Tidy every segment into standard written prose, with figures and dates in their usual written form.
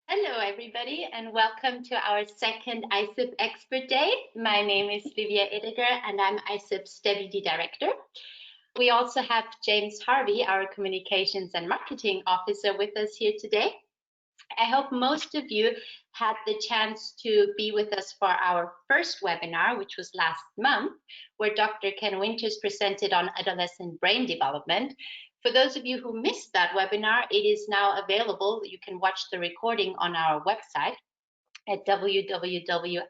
Hello, everybody, and welcome to our second ISSUP Expert Day. My name is Livia Edegger, and I'm ISSUP's Deputy Director. We also have James Harvey, our Communications and Marketing Officer, with us here today. I hope most of you had the chance to be with us for our first webinar, which was last month, where Dr. Ken Winters presented on adolescent brain development. For those of you who missed that webinar, it is now available. You can watch the recording on our website at www.issup.net.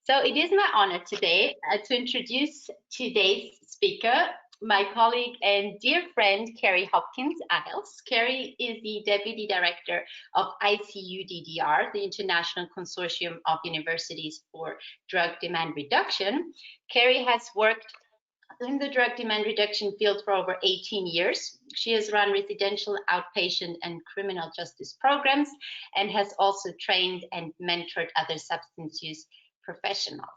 So it is my honor today to introduce today's speaker, my colleague and dear friend, Cary Hopkins Eyles. Cary is the Deputy Director of ICUDDR, the International Consortium of Universities for Drug Demand Reduction. Cary has worked in the drug demand reduction field for over 18 years. She has run residential, outpatient, and criminal justice programs, and has also trained and mentored other substance use professionals.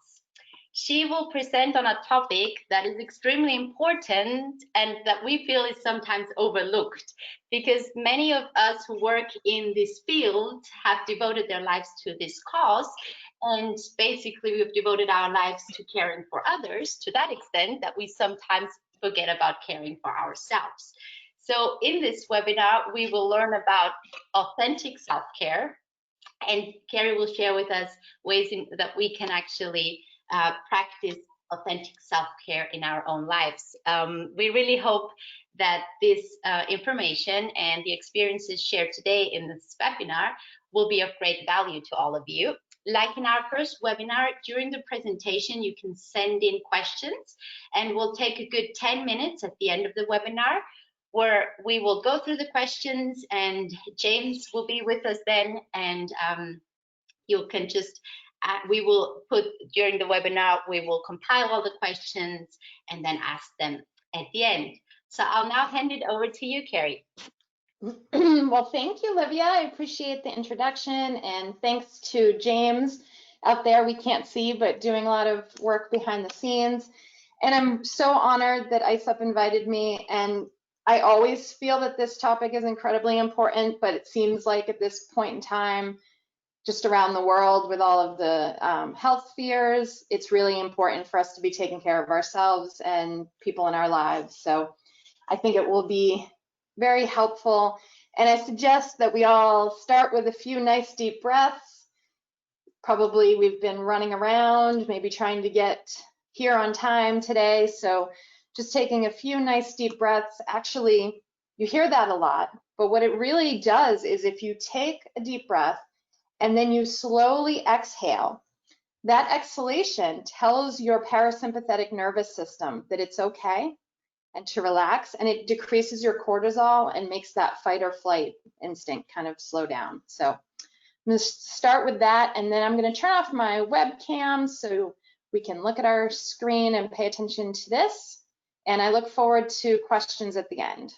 She will present on a topic that is extremely important and that we feel is sometimes overlooked, because many of us who work in this field have devoted their lives to this cause. And basically, we've devoted our lives to caring for others to that extent that we sometimes forget about caring for ourselves. So in this webinar, we will learn about authentic self-care, and Cary will share with us ways that we can actually practice authentic self-care in our own lives. We really hope that this information and the experiences shared today in this webinar will be of great value to all of you. Like in our first webinar, during the presentation, you can send in questions, and we'll take a good 10 minutes at the end of the webinar where we will go through the questions, and James will be with us then, and you can just, we will put during the webinar, we will compile all the questions and then ask them at the end. So I'll now hand it over to you, Cary. Well, thank you, Livia. I appreciate the introduction, and thanks to James out there, we can't see, but doing a lot of work behind the scenes. And I'm so honored that ISSUP invited me, and I always feel that this topic is incredibly important, but it seems like at this point in time, just around the world with all of the health fears, it's really important for us to be taking care of ourselves and people in our lives. So I think it will be very helpful. And I suggest that we all start with a few nice deep breaths. Probably we've been running around, maybe trying to get here on time today. So just taking a few nice deep breaths. Actually, you hear that a lot, but what it really does is if you take a deep breath and then you slowly exhale, that exhalation tells your parasympathetic nervous system that it's okay and to relax, and it decreases your cortisol and makes that fight or flight instinct kind of slow down. So I'm going to start with that, and then I'm going to turn off my webcam so we can look at our screen and pay attention to this, and I look forward to questions at the end.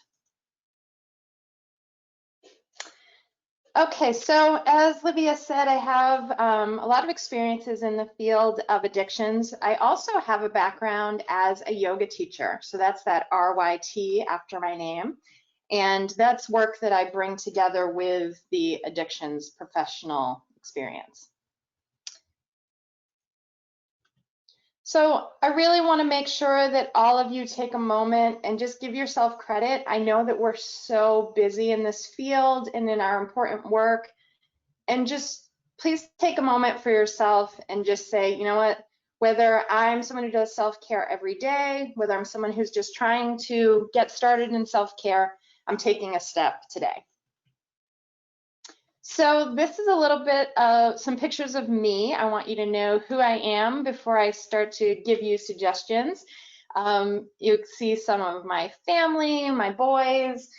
Okay, so as Livia said, I have a lot of experiences in the field of addictions. I also have a background as a yoga teacher. So that's that RYT after my name. And that's work that I bring together with the addictions professional experience. So I really want to make sure that all of you take a moment and just give yourself credit. I know that we're so busy in this field and in our important work, and just please take a moment for yourself and just say, you know what, whether I'm someone who does self-care every day, whether I'm someone who's just trying to get started in self-care, I'm taking a step today. So this is a little bit of some pictures of me. I want you to know who I am before I start to give you suggestions. You see some of my family, my boys.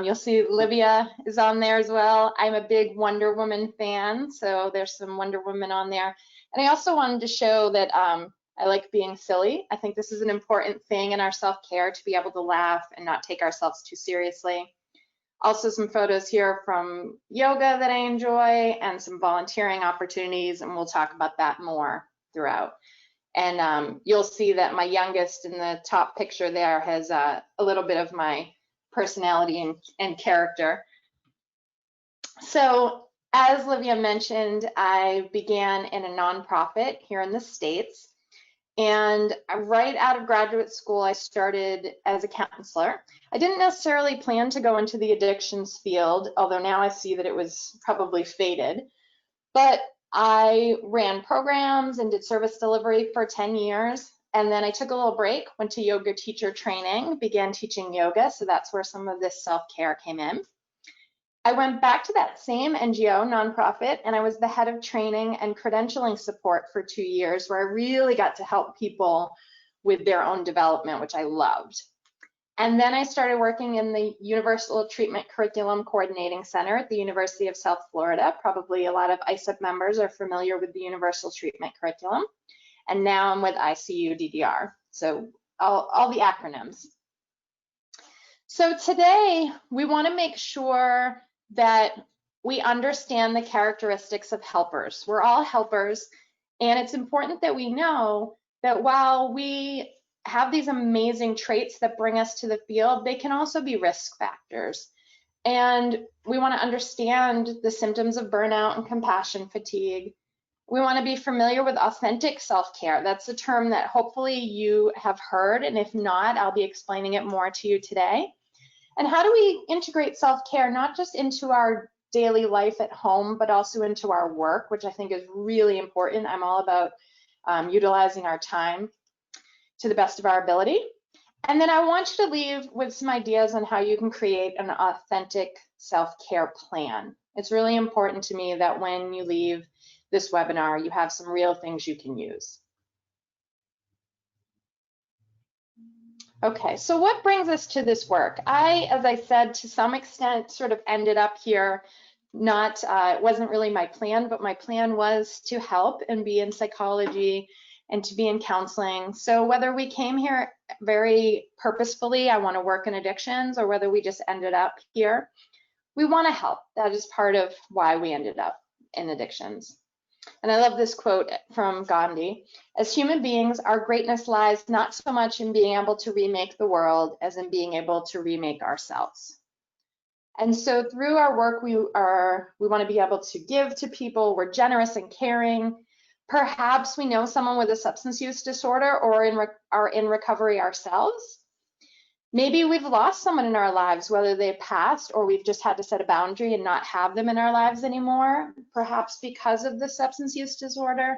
You'll see Livia is on there as well. I'm a big Wonder Woman fan, so there's some Wonder Woman on there. And I also wanted to show that I like being silly. I think this is an important thing in our self-care, to be able to laugh and not take ourselves too seriously. Also some photos here from yoga that I enjoy and some volunteering opportunities, and we'll talk about that more throughout. And you'll see that my youngest in the top picture there has a little bit of my personality and character. So as Livia mentioned, I began in a nonprofit here in the States. And right out of graduate school, I started as a counselor. I didn't necessarily plan to go into the addictions field, although now I see that it was probably fated. But I ran programs and did service delivery for 10 years. And then I took a little break, went to yoga teacher training, began teaching yoga. So that's where some of this self-care came in. I went back to that same NGO, nonprofit, and I was the head of training and credentialing support for 2 years, where I really got to help people with their own development, which I loved. And then I started working in the Universal Treatment Curriculum Coordinating Center at the University of South Florida. Probably a lot of ISSUP members are familiar with the Universal Treatment Curriculum. And now I'm with ICUDDR, so all the acronyms. So today we want to make sure that we understand the characteristics of helpers. We're all helpers, and it's important that we know that while we have these amazing traits that bring us to the field, they can also be risk factors. And we want to understand the symptoms of burnout and compassion fatigue. We want to be familiar with authentic self-care. That's a term that hopefully you have heard, and if not, I'll be explaining it more to you today. And how do we integrate self-care not just into our daily life at home, but also into our work, which I think is really important. I'm all about utilizing our time to the best of our ability. And then I want you to leave with some ideas on how you can create an authentic self-care plan. It's really important to me that when you leave this webinar, you have some real things you can use. Okay, so what brings us to this work? As I said, to some extent, sort of ended up here. It wasn't really my plan, but my plan was to help and be in psychology and to be in counseling. So whether we came here very purposefully, I want to work in addictions, or whether we just ended up here, we want to help. That is part of why we ended up in addictions. And I love this quote from Gandhi: as human beings, our greatness lies not so much in being able to remake the world as in being able to remake ourselves. And so through our work, we want to be able to give to people. We're generous and caring. Perhaps we know someone with a substance use disorder or are in recovery ourselves. Maybe we've lost someone in our lives, whether they've passed or we've just had to set a boundary and not have them in our lives anymore, perhaps because of the substance use disorder.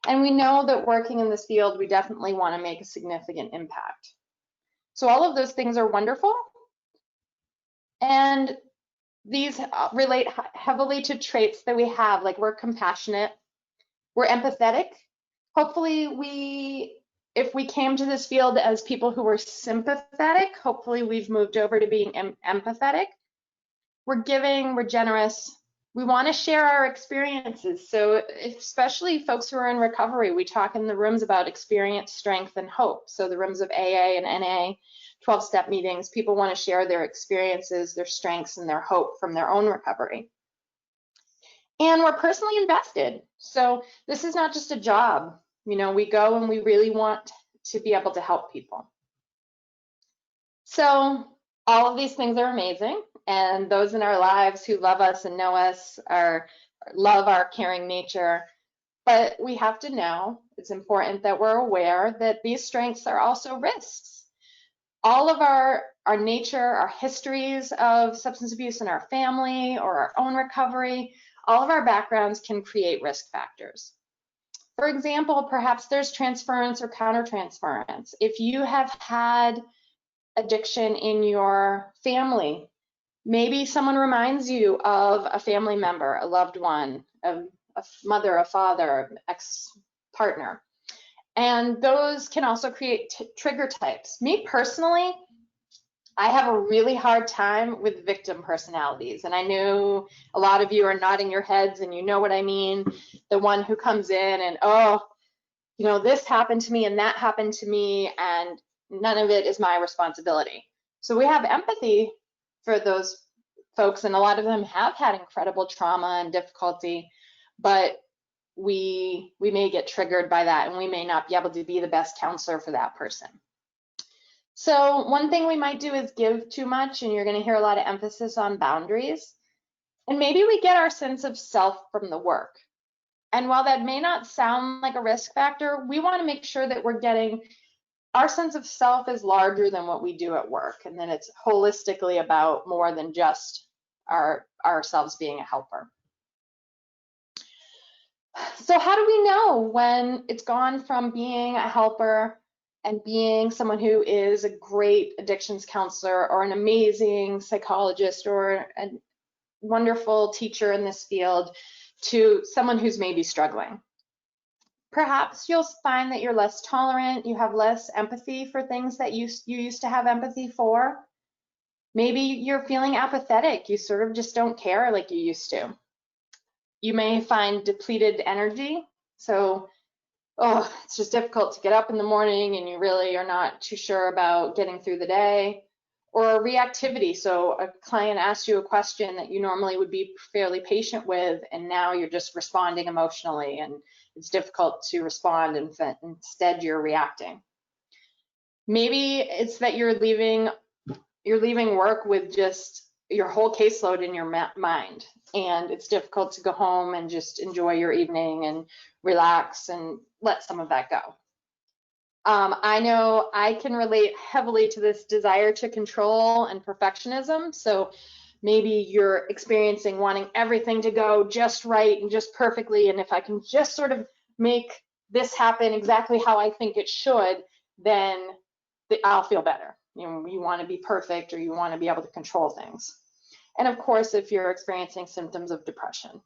And we know that working in this field, we definitely want to make a significant impact. So all of those things are wonderful. And these relate heavily to traits that we have, like we're compassionate, we're empathetic. Hopefully if we came to this field as people who were sympathetic, hopefully we've moved over to being empathetic. We're giving, we're generous. We want to share our experiences. So especially folks who are in recovery, we talk in the rooms about experience, strength, and hope. So the rooms of AA and NA, 12-step meetings, people want to share their experiences, their strengths, and their hope from their own recovery. And we're personally invested. So this is not just a job. You know, we go and we really want to be able to help people. So all of these things are amazing. And those in our lives who love us and know us love our caring nature. But we have to know, it's important that we're aware that these strengths are also risks. All of our nature, our histories of substance abuse in our family or our own recovery, all of our backgrounds can create risk factors. For example, perhaps there's transference or countertransference. If you have had addiction in your family, maybe someone reminds you of a family member, a loved one, a mother, a father, ex-partner. And those can also create trigger types. Me personally, I have a really hard time with victim personalities. And I know a lot of you are nodding your heads and you know what I mean. The one who comes in and, oh, you know, this happened to me and that happened to me and none of it is my responsibility. So we have empathy for those folks, and a lot of them have had incredible trauma and difficulty, but we may get triggered by that and we may not be able to be the best counselor for that person. So one thing we might do is give too much, and you're going to hear a lot of emphasis on boundaries. And maybe we get our sense of self from the work. And while that may not sound like a risk factor, we want to make sure that we're getting our sense of self is larger than what we do at work, and then it's holistically about more than just ourselves being a helper. So how do we know when it's gone from being a helper and being someone who is a great addictions counselor or an amazing psychologist or a wonderful teacher in this field to someone who's maybe struggling? Perhaps you'll find that you're less tolerant, you have less empathy for things that you used to have empathy for. Maybe you're feeling apathetic, you sort of just don't care like you used to. You may find depleted energy, so it's just difficult to get up in the morning and you really are not too sure about getting through the day. Or reactivity, so a client asks you a question that you normally would be fairly patient with, and now you're just responding emotionally, and it's difficult to respond, and instead you're reacting. Maybe it's that you're leaving work with just your whole caseload in your mind, and it's difficult to go home and just enjoy your evening and relax and let some of that go. I know I can relate heavily to this desire to control and perfectionism. So maybe you're experiencing wanting everything to go just right and just perfectly. And if I can just sort of make this happen exactly how I think it should, then I'll feel better. You know, you want to be perfect or you want to be able to control things. And of course, if you're experiencing symptoms of depression.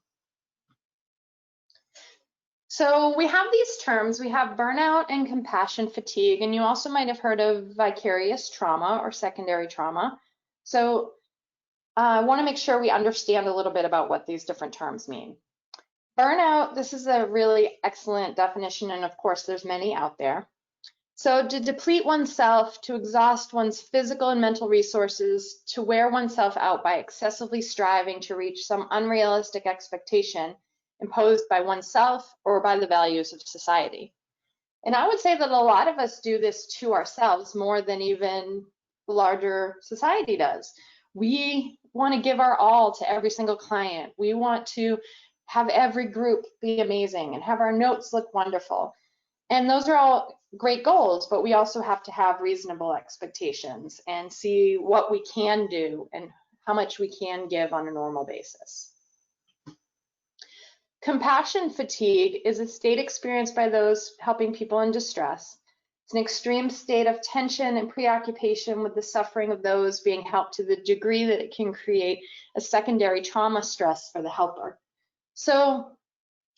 So we have these terms, we have burnout and compassion fatigue, and you also might have heard of vicarious trauma or secondary trauma. So I want to make sure we understand a little bit about what these different terms mean. Burnout, this is a really excellent definition, and of course there's many out there. So to deplete oneself, to exhaust one's physical and mental resources, to wear oneself out by excessively striving to reach some unrealistic expectation imposed by oneself or by the values of society. And I would say that a lot of us do this to ourselves more than even the larger society does. We want to give our all to every single client. We want to have every group be amazing and have our notes look wonderful. And those are all great goals, but we also have to have reasonable expectations and see what we can do and how much we can give on a normal basis. Compassion fatigue is a state experienced by those helping people in distress. It's an extreme state of tension and preoccupation with the suffering of those being helped to the degree that it can create a secondary trauma stress for the helper. So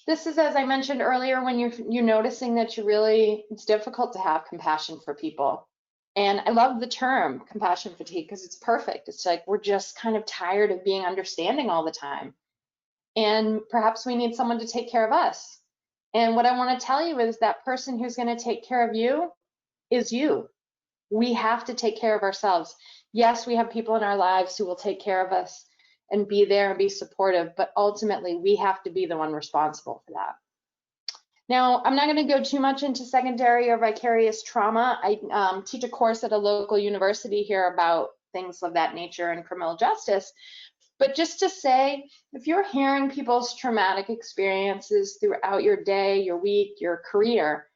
this is, as I mentioned earlier, when you're noticing that it's difficult to have compassion for people. And I love the term compassion fatigue because it's perfect. It's like we're just kind of tired of being understanding all the time. And perhaps we need someone to take care of us. And what I want to tell you is that person who's going to take care of you is you. We have to take care of ourselves. Yes, we have people in our lives who will take care of us and be there and be supportive, but ultimately we have to be the one responsible for that. Now, I'm not going to go too much into secondary or vicarious trauma. I teach a course at a local university here about things of that nature in criminal justice. But just to say, if you're hearing people's traumatic experiences throughout your day, your week, your career,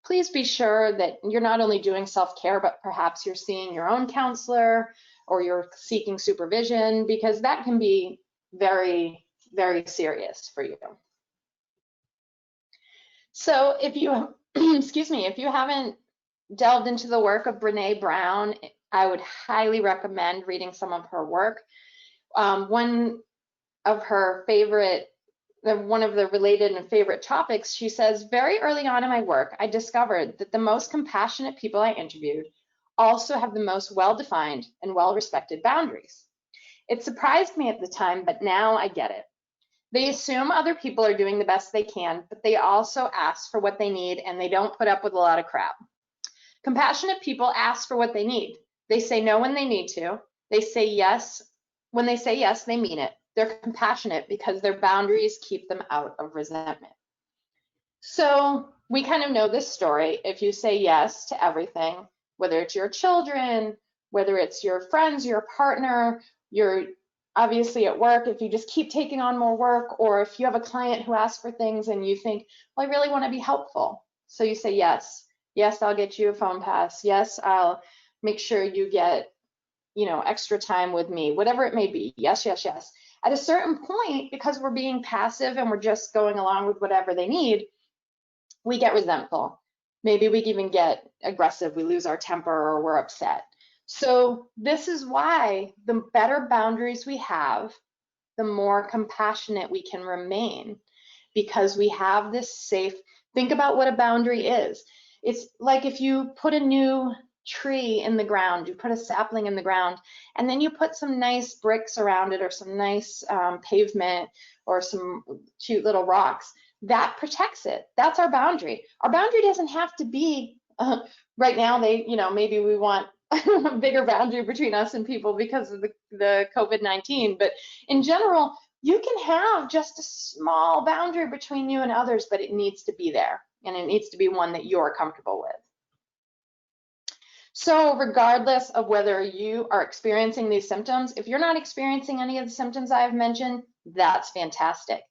please be sure that you're not only doing self-care, but perhaps you're seeing your own counselor or you're seeking supervision, because that can be very, very serious for you. So if you, excuse me, if you haven't delved into the work of Brené Brown, I would highly recommend reading some of her work. One of the related and favorite topics, she says, very early on in my work, I discovered that the most compassionate people I interviewed also have the most well-defined and well-respected boundaries. It surprised me at the time, but now I get it. They assume other people are doing the best they can, but they also ask for what they need and they don't put up with a lot of crap. Compassionate people ask for what they need. They say no when they need to. They say yes. When they say yes, they mean it. They're compassionate because their boundaries keep them out of resentment. So we kind of know this story. If you say yes to everything, whether it's your children, whether it's your friends, your partner, your obviously at work, if you just keep taking on more work, or if you have a client who asks for things and you think, well, I really want to be helpful. So you say, yes, I'll get you a phone pass. Yes, I'll make sure you get, extra time with me, whatever it may be. Yes. At a certain point, because we're being passive and we're just going along with whatever they need, we get resentful. Maybe we even get aggressive. We lose our temper or we're upset. So this is why the better boundaries we have, the more compassionate we can remain, because we have this safe, think about what a boundary is. It's like if you put a new tree in the ground, you put a sapling in the ground, and then you put some nice bricks around it or some nice pavement or some cute little rocks. That protects it. That's our boundary. Our boundary doesn't have to be, right now, maybe we want a bigger boundary between us and people because of the COVID-19, but in general, you can have just a small boundary between you and others, but it needs to be there, and it needs to be one that you're comfortable with. So regardless of whether you are experiencing these symptoms, if you're not experiencing any of the symptoms I have mentioned, that's fantastic.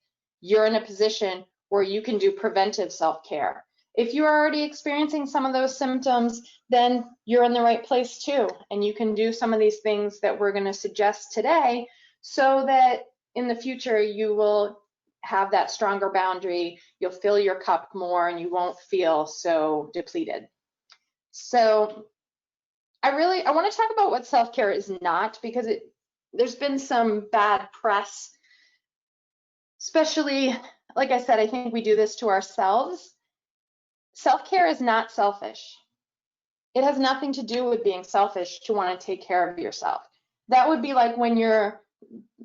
You're in a position where you can do preventive self-care. If you're already experiencing some of those symptoms, then you're in the right place too, and you can do some of these things that we're going to suggest today so that in the future you will have that stronger boundary, you'll fill your cup more, and you won't feel so depleted. So I want to talk about what self-care is not, because there's been some bad press, especially, like I said, I think we do this to ourselves. Self-care is not selfish. It has nothing to do with being selfish to want to take care of yourself. That would be like when you're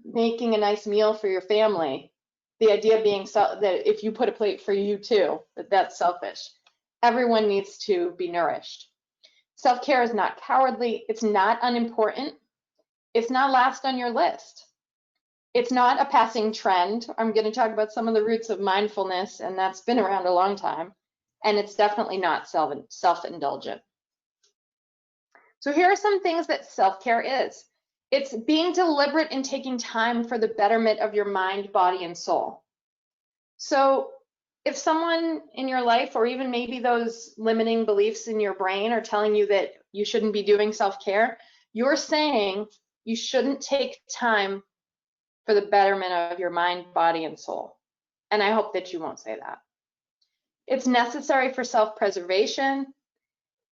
making a nice meal for your family, the idea being that if you put a plate for you too, that's selfish. Everyone needs to be nourished. Self-care is not cowardly. It's not unimportant. It's not last on your list. It's not a passing trend. I'm going to talk about some of the roots of mindfulness, and that's been around a long time. And it's definitely not self-indulgent. So here are some things that self-care is. It's being deliberate in taking time for the betterment of your mind, body, and soul. So if someone in your life, or even maybe those limiting beliefs in your brain, are telling you that you shouldn't be doing self-care, you're saying you shouldn't take time for the betterment of your mind, body, and soul. And I hope that you won't say that. It's necessary for self-preservation.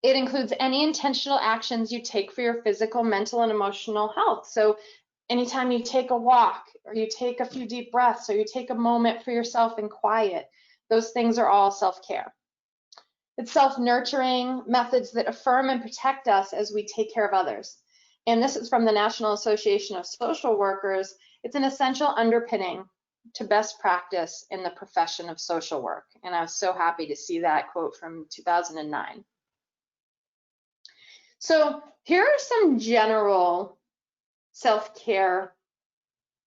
It includes any intentional actions you take for your physical, mental, and emotional health. So anytime you take a walk, or you take a few deep breaths, or you take a moment for yourself in quiet, those things are all self-care. It's self-nurturing methods that affirm and protect us as we take care of others. And this is from the National Association of Social Workers. It's an essential underpinning to best practice in the profession of social work. And I was so happy to see that quote from 2009. So here are some general self-care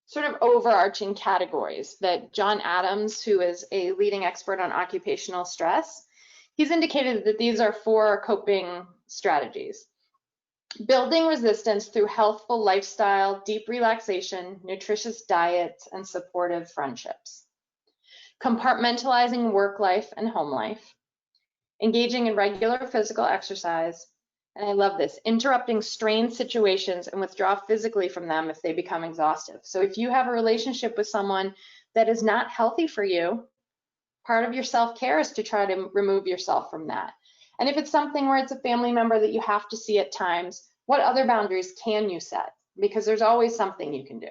sort of overarching categories that John Adams, who is a leading expert on occupational stress, he's indicated that these are 4 coping strategies. Building resistance through healthful lifestyle, deep relaxation, nutritious diets, and supportive friendships. Compartmentalizing work life and home life. Engaging in regular physical exercise. And I love this, interrupting strained situations and withdraw physically from them if they become exhaustive. So if you have a relationship with someone that is not healthy for you, part of your self-care is to try to remove yourself from that. And if it's something where it's a family member that you have to see at times, what other boundaries can you set? Because there's always something you can do.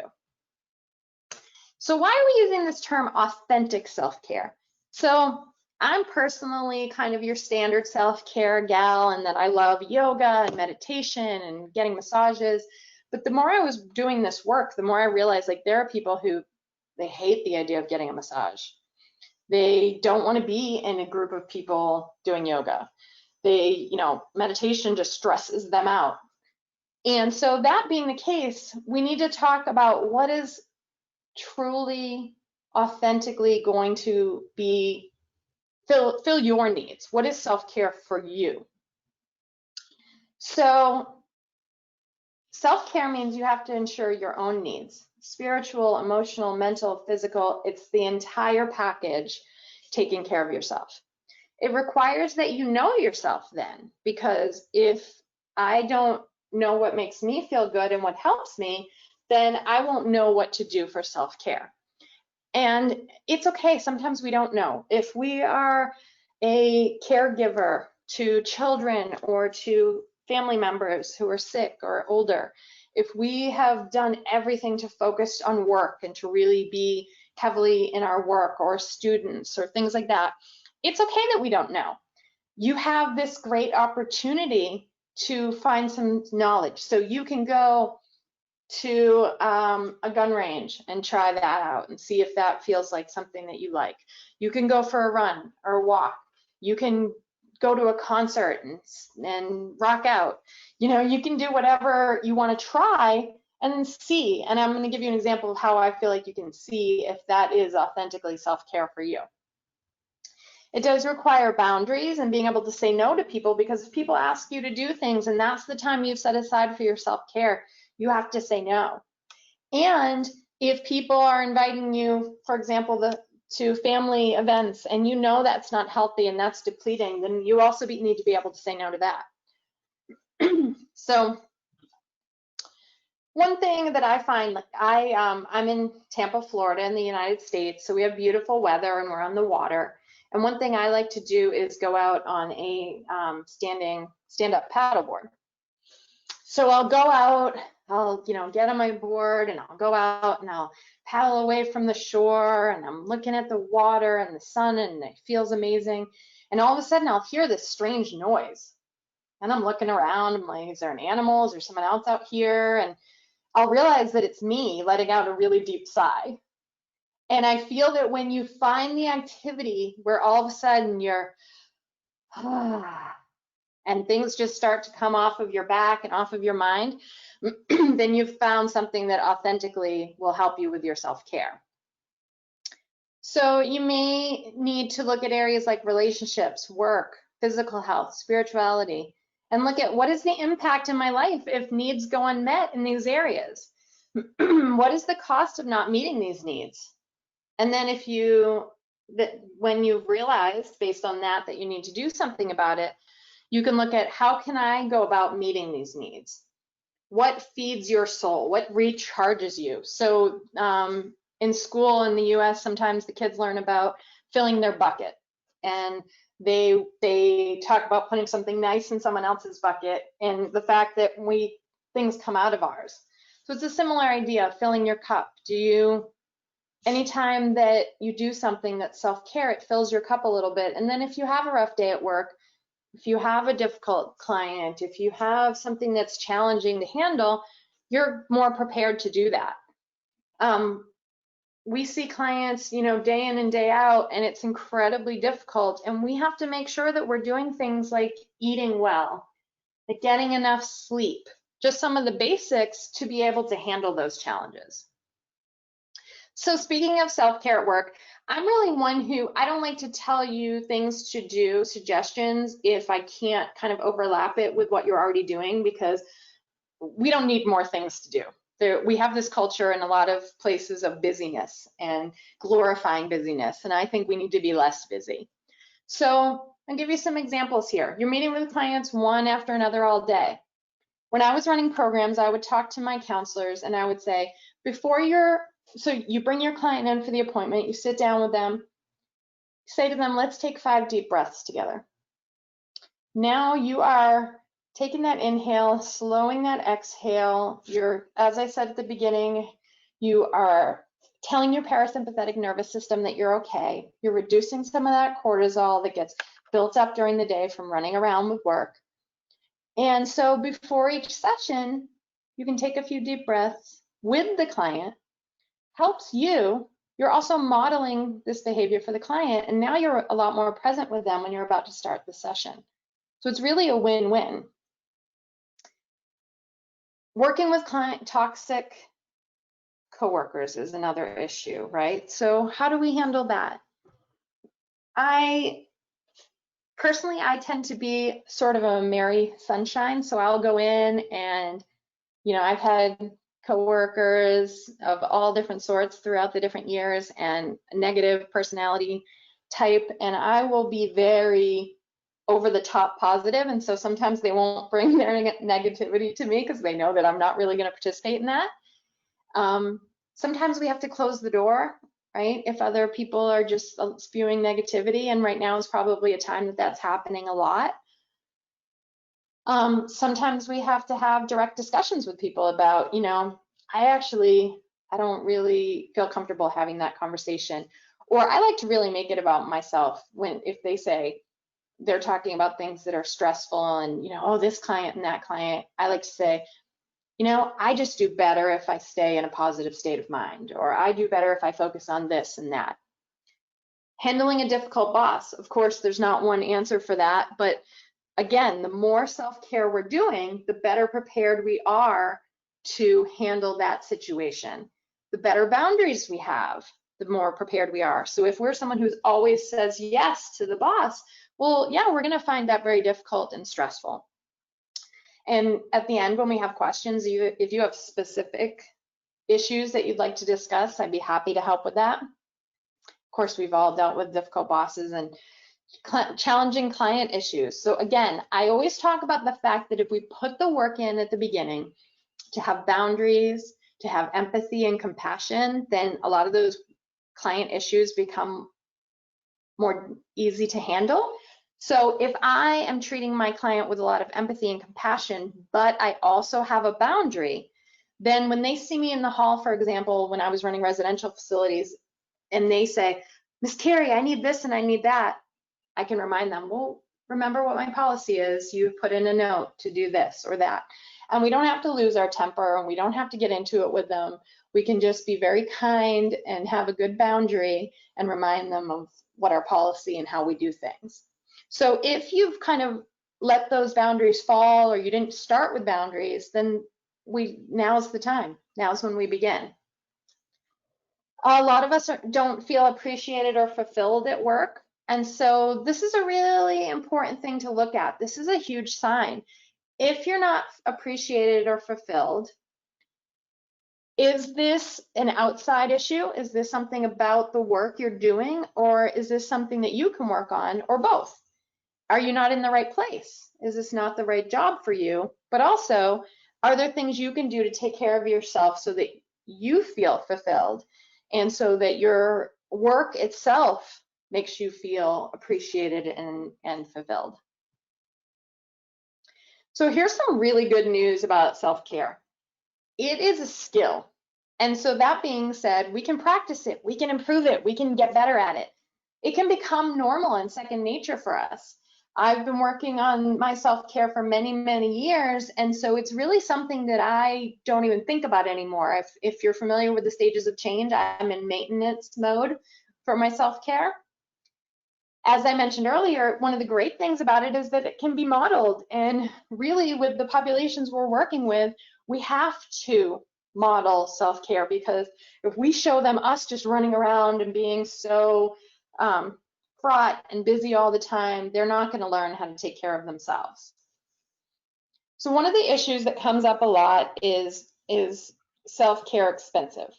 So why are we using this term authentic self-care? So I'm personally kind of your standard self-care gal, and that I love yoga and meditation and getting massages. But the more I was doing this work, the more I realized, like, there are people who, they hate the idea of getting a massage. They don't want to be in a group of people doing yoga. They, meditation just stresses them out. And so that being the case, we need to talk about what is truly, authentically going to be fill your needs. What is self-care for you? So self-care means you have to ensure your own needs. spiritual, emotional, mental, physical. It's the entire package, taking care of yourself. It requires that you know yourself then, because if I don't know what makes me feel good and what helps me, then I won't know what to do for self-care. And it's okay, sometimes we don't know. If we are a caregiver to children or to family members who are sick or older, if we have done everything to focus on work and to really be heavily in our work, or students or things like that, it's okay that we don't know. You have this great opportunity to find some knowledge. So you can go to a gun range and try that out and see if that feels like something that you like. You can go for a run or a walk. You can go to a concert and rock out. You know, you can do whatever you want to try and then see. And I'm going to give you an example of how I feel like you can see if that is authentically self-care for you. It does require boundaries and being able to say no to people, because if people ask you to do things and that's the time you've set aside for your self-care, you have to say no. And if people are inviting you, for example, to family events, and you know that's not healthy and that's depleting, then you also need to be able to say no to that. So one thing that I find, like I'm in Tampa, Florida in the United States, so we have beautiful weather and we're on the water. And one thing I like to do is go out on a stand-up paddleboard. So I'll go out, I'll get on my board and I'll go out and I'll paddle away from the shore, and I'm looking at the water and the sun and it feels amazing. And all of a sudden I'll hear this strange noise. And I'm looking around, I'm like, is there an animal? Is there someone else out here? And I'll realize that it's me letting out a really deep sigh. And I feel that when you find the activity where all of a sudden you're, and things just start to come off of your back and off of your mind, then you've found something that authentically will help you with your self-care. So you may need to look at areas like relationships, work, physical health, spirituality, and look at what is the impact in my life if needs go unmet in these areas. What is the cost of not meeting these needs? And then when you've realized based on that you need to do something about it, you can look at how can I go about meeting these needs? What feeds your soul? What recharges you? So in school in the US, sometimes the kids learn about filling their bucket, and they talk about putting something nice in someone else's bucket, and the fact that things come out of ours. So it's a similar idea, filling your cup. Anytime that you do something that's self-care, it fills your cup a little bit. And then if you have a rough day at work, if you have a difficult client, if you have something that's challenging to handle, you're more prepared to do that. We see clients, day in and day out, and it's incredibly difficult. And we have to make sure that we're doing things like eating well, like getting enough sleep, just some of the basics to be able to handle those challenges. So speaking of self-care at work, I'm really one who, I don't like to tell you things to do, suggestions, if I can't kind of overlap it with what you're already doing, because we don't need more things to do. We have this culture in a lot of places of busyness and glorifying busyness, and I think we need to be less busy. So I'll give you some examples here. You're meeting with clients one after another all day. When I was running programs, I would talk to my counselors and I would say, so you bring your client in for the appointment, you sit down with them, say to them, let's take 5 deep breaths together. Now you are taking that inhale, slowing that exhale. As I said at the beginning, you are telling your parasympathetic nervous system that you're okay. You're reducing some of that cortisol that gets built up during the day from running around with work. And so before each session, you can take a few deep breaths with the client. Helps you. You're also modeling this behavior for the client, and now you're a lot more present with them when you're about to start the session. So it's really a win-win. Working with toxic coworkers is another issue, right? So how do we handle that? Personally, I tend to be sort of a merry sunshine, so I'll go in and, I've had coworkers of all different sorts throughout the different years, and negative personality type, and I will be very over the top positive, and so sometimes they won't bring their negativity to me because they know that I'm not really going to participate in that. Sometimes we have to close the door, right? If other people are just spewing negativity, and right now is probably a time that that's happening a lot. Sometimes we have to have direct discussions with people about, you know, I don't really feel comfortable having that conversation. Or I like to really make it about myself if they say they're talking about things that are stressful and, you know, oh, this client and that client, I like to say, you know, I just do better if I stay in a positive state of mind, or I do better if I focus on this and that. Handling a difficult boss, of course, there's not one answer for that, but again, the more self-care we're doing, the better prepared we are to handle that situation. The better boundaries we have, the more prepared we are. So if we're someone who always says yes to the boss, well, yeah, we're going to find that very difficult and stressful. And at the end, when we have questions, if you have specific issues that you'd like to discuss, I'd be happy to help with that. Of course, we've all dealt with difficult bosses and challenging client issues. So again, I always talk about the fact that if we put the work in at the beginning to have boundaries, to have empathy and compassion, then a lot of those client issues become more easy to handle. So if I am treating my client with a lot of empathy and compassion, but I also have a boundary, then when they see me in the hall, for example, when I was running residential facilities, and they say, Miss Cary, I need this and I need that, I can remind them, well, remember what my policy is. You put in a note to do this or that. And we don't have to lose our temper, and we don't have to get into it with them. We can just be very kind and have a good boundary and remind them of what our policy and how we do things. So if you've kind of let those boundaries fall, or you didn't start with boundaries, then now's the time. Now's when we begin. A lot of us don't feel appreciated or fulfilled at work. And so this is a really important thing to look at. This is a huge sign. If you're not appreciated or fulfilled, is this an outside issue? Is this something about the work you're doing? Or is this something that you can work on, or both? Are you not in the right place? Is this not the right job for you? But also, are there things you can do to take care of yourself so that you feel fulfilled, and so that your work itself makes you feel appreciated and fulfilled? So here's some really good news about self-care. It is a skill. And so that being said, we can practice it, we can improve it, we can get better at it. It can become normal and second nature for us. I've been working on my self-care for many, many years, and so it's really something that I don't even think about anymore. If you're familiar with the stages of change, I'm in maintenance mode for my self-care. As I mentioned earlier, one of the great things about it is that it can be modeled, and really with the populations we're working with, we have to model self-care, because if we show them us just running around and being so fraught and busy all the time, they're not going to learn how to take care of themselves. So one of the issues that comes up a lot is self-care expensive?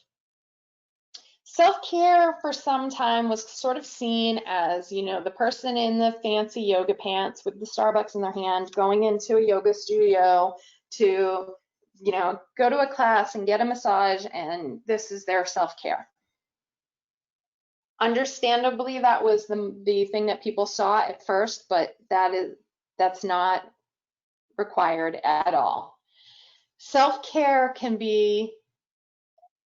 Self-care for some time was sort of seen as, you know, the person in the fancy yoga pants with the Starbucks in their hand going into a yoga studio to, you know, go to a class and get a massage, and this is their self-care. Understandably, that was the thing that people saw at first, but that's not required at all. Self-care can be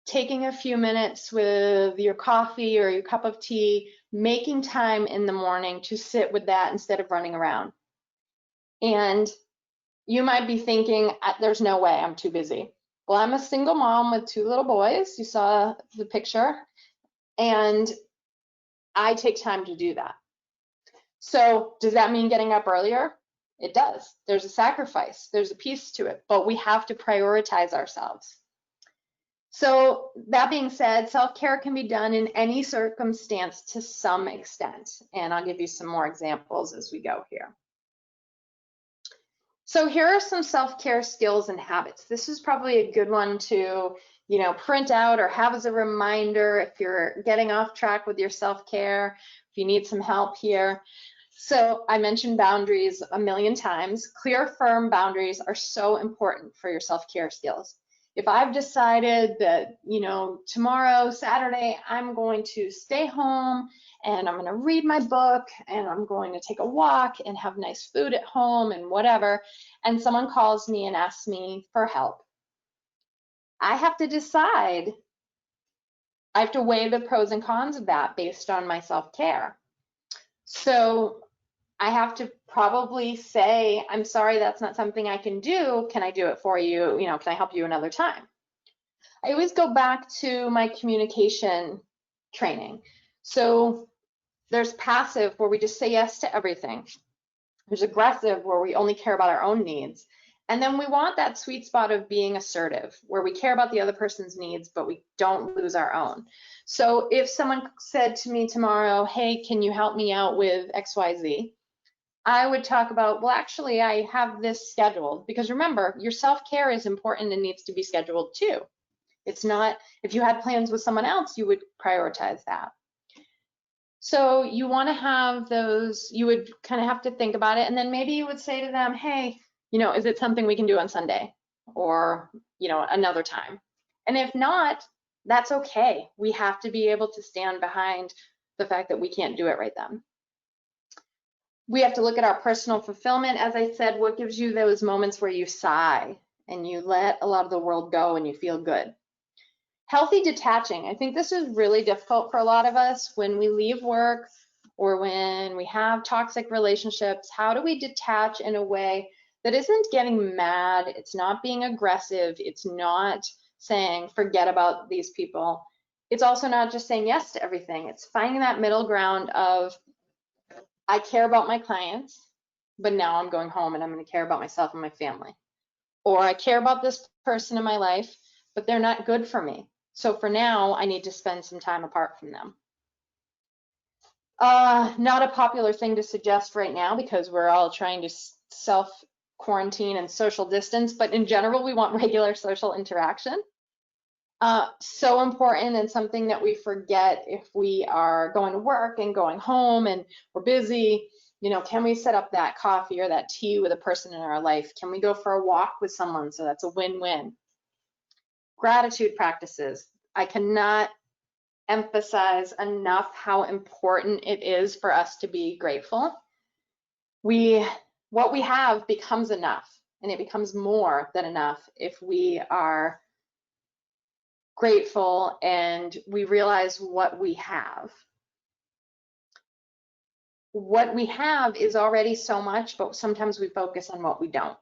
taking a few minutes with your coffee or your cup of tea, making time in the morning to sit with that instead of running around. And you might be thinking, there's no way, I'm too busy. Well, I'm a single mom with 2 little boys. You saw the picture. And I take time to do that. So does that mean getting up earlier? It does. There's a sacrifice. There's a piece to it, but we have to prioritize ourselves. So that being said, self-care can be done in any circumstance to some extent. And I'll give you some more examples as we go here. So here are some self-care skills and habits. This is probably a good one to, print out or have as a reminder if you're getting off track with your self-care, if you need some help here. So I mentioned boundaries a million times. Clear, firm boundaries are so important for your self-care skills. If I've decided that, tomorrow, Saturday, I'm going to stay home and I'm going to read my book and I'm going to take a walk and have nice food at home and whatever, and someone calls me and asks me for help, I have to decide. I have to weigh the pros and cons of that based on my self-care. So I have to probably say, I'm sorry, that's not something I can do. Can I do it for you? Can I help you another time? I always go back to my communication training. So there's passive, where we just say yes to everything. There's aggressive, where we only care about our own needs. And then we want that sweet spot of being assertive, where we care about the other person's needs, but we don't lose our own. So if someone said to me tomorrow, hey, can you help me out with XYZ? I would talk about, well, actually, I have this scheduled, because remember, your self-care is important and needs to be scheduled too. It's not, if you had plans with someone else, you would prioritize that. So you want to have those, you would kind of have to think about it, and then maybe you would say to them, hey, is it something we can do on Sunday or, another time? And if not, that's okay. We have to be able to stand behind the fact that we can't do it right then. We have to look at our personal fulfillment. As I said, what gives you those moments where you sigh and you let a lot of the world go and you feel good? Healthy detaching. I think this is really difficult for a lot of us when we leave work or when we have toxic relationships. How do we detach in a way that isn't getting mad? It's not being aggressive. It's not saying, forget about these people. It's also not just saying yes to everything. It's finding that middle ground of, I care about my clients, but now I'm going home and I'm going to care about myself and my family. Or I care about this person in my life, but they're not good for me. So for now, I need to spend some time apart from them. Not a popular thing to suggest right now because we're all trying to self-quarantine and social distance, but in general, we want regular social interaction. So important, and something that we forget if we are going to work and going home and we're busy. Can we set up that coffee or that tea with a person in our life? Can we go for a walk with someone? So that's a win-win. Gratitude practices. I cannot emphasize enough how important it is for us to be grateful. What we have becomes enough, and it becomes more than enough if we are grateful and we realize what we have. What we have is already so much, but sometimes we focus on what we don't.